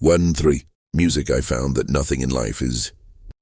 1-3. Music. I found that nothing in life is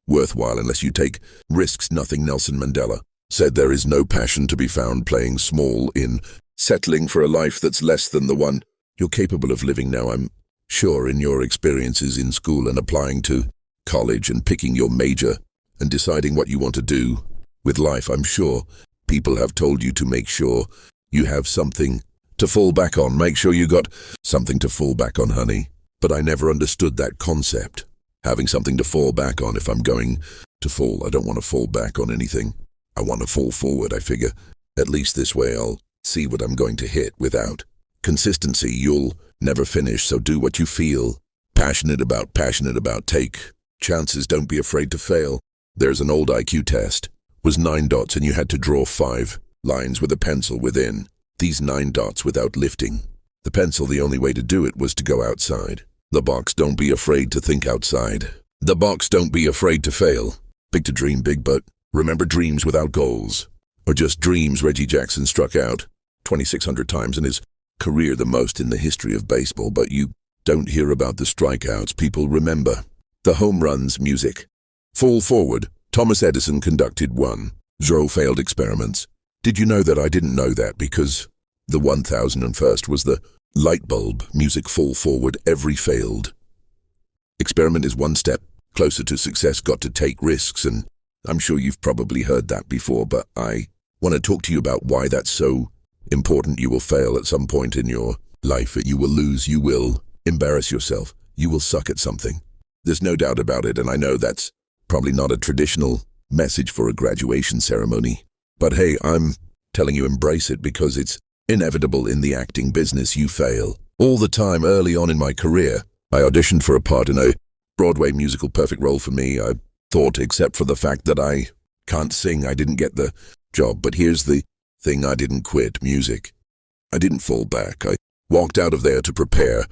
worthwhile unless you take risks. Nothing. Nelson Mandela said there is no passion to be found playing small in settling for a life that's less than the one you're capable of living now. I'm sure in your experiences in school and applying to college and picking your major and deciding what you want to do with life, I'm sure people have told you to make sure you have something to fall back on. Make sure you got something to fall back on, honey. But I never understood that concept. Having something to fall back on. If I'm going to fall, I don't want to fall back on anything. I want to fall forward. I figure at least this way I'll see what I'm going to hit. Without consistency, you'll never finish. So do what you feel passionate about. Take chances. Don't be afraid to fail. There's an old IQ test. Was 9 dots and you had to draw 5 lines with a pencil within these 9 dots without lifting the pencil. The only way to do it was to go outside the box. Don't be afraid to think outside the box. Don't be afraid to fail. Big to dream big, but remember, dreams without goals are just dreams. Reggie Jackson struck out 2,600 times in his career, the most in the history of baseball, but you don't hear about the strikeouts. People remember the home runs. Music. Fall forward. Thomas Edison conducted 1,000 failed experiments. Did you know that? I didn't know that, because the 1001st was the light bulb. Music. Fall forward. Every failed experiment is one step closer to success. Got to take risks, and I'm sure you've probably heard that before, but I want to talk to you about why that's so important. You will fail at some point in your life. You will lose. You will embarrass yourself. You will suck at something. There's no doubt about it, and I know that's probably not a traditional message for a graduation ceremony. But hey, I'm telling you, embrace it, because it's inevitable in the acting business. You fail all the time. Early on in my career, I auditioned for a part in a Broadway musical. Perfect role for me, I thought, except for the fact that I can't sing. I didn't get the job. But here's the thing, I didn't quit music. I didn't fall back. I walked out of there to prepare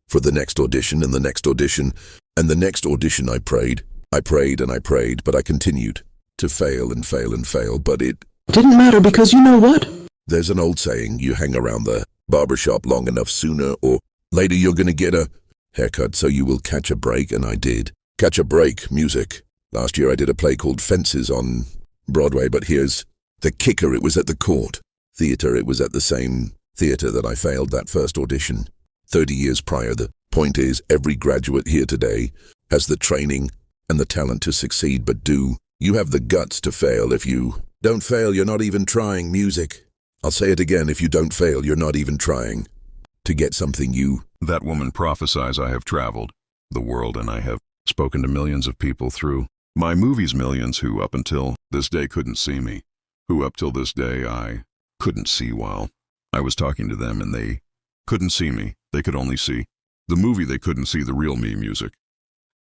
for the next audition and the next audition and the next audition. I prayed and I prayed, but I continued to fail and fail and fail. But it didn't matter, because you know what? There's an old saying, you hang around the barbershop long enough, sooner or later you're gonna get a haircut, so you will catch a break. And I did catch a break. Music. Last year I did a play called Fences on Broadway, but here's the kicker. It was at the Court Theatre. It was at the same theatre that I failed that first audition 30 years prior. The point is, every graduate here today has the training and the talent to succeed, but do you have the guts to fail? If you don't fail, you're not even trying. Music. I'll say it again, if you don't fail, you're not even trying to get something you... That woman prophesies. I have traveled the world and I have spoken to millions of people through my movies, millions who up until this day couldn't see me, who up till this day I couldn't see while I was talking to them, and they couldn't see me. They could only see the movie. They couldn't see the real me, music.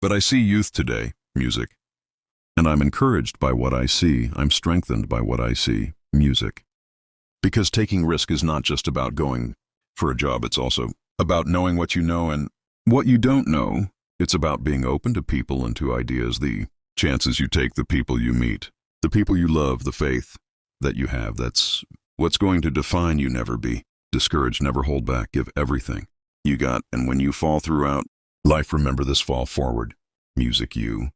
But I see youth today, music. And I'm encouraged by what I see. I'm strengthened by what I see, music. Because taking risk is not just about going for a job. It's also about knowing what you know and what you don't know. It's about being open to people and to ideas, the chances you take, the people you meet, the people you love, the faith that you have. That's what's going to define you. Never be discouraged. Never hold back. Give everything you got. And when you fall throughout life, remember this: fall forward. Music. You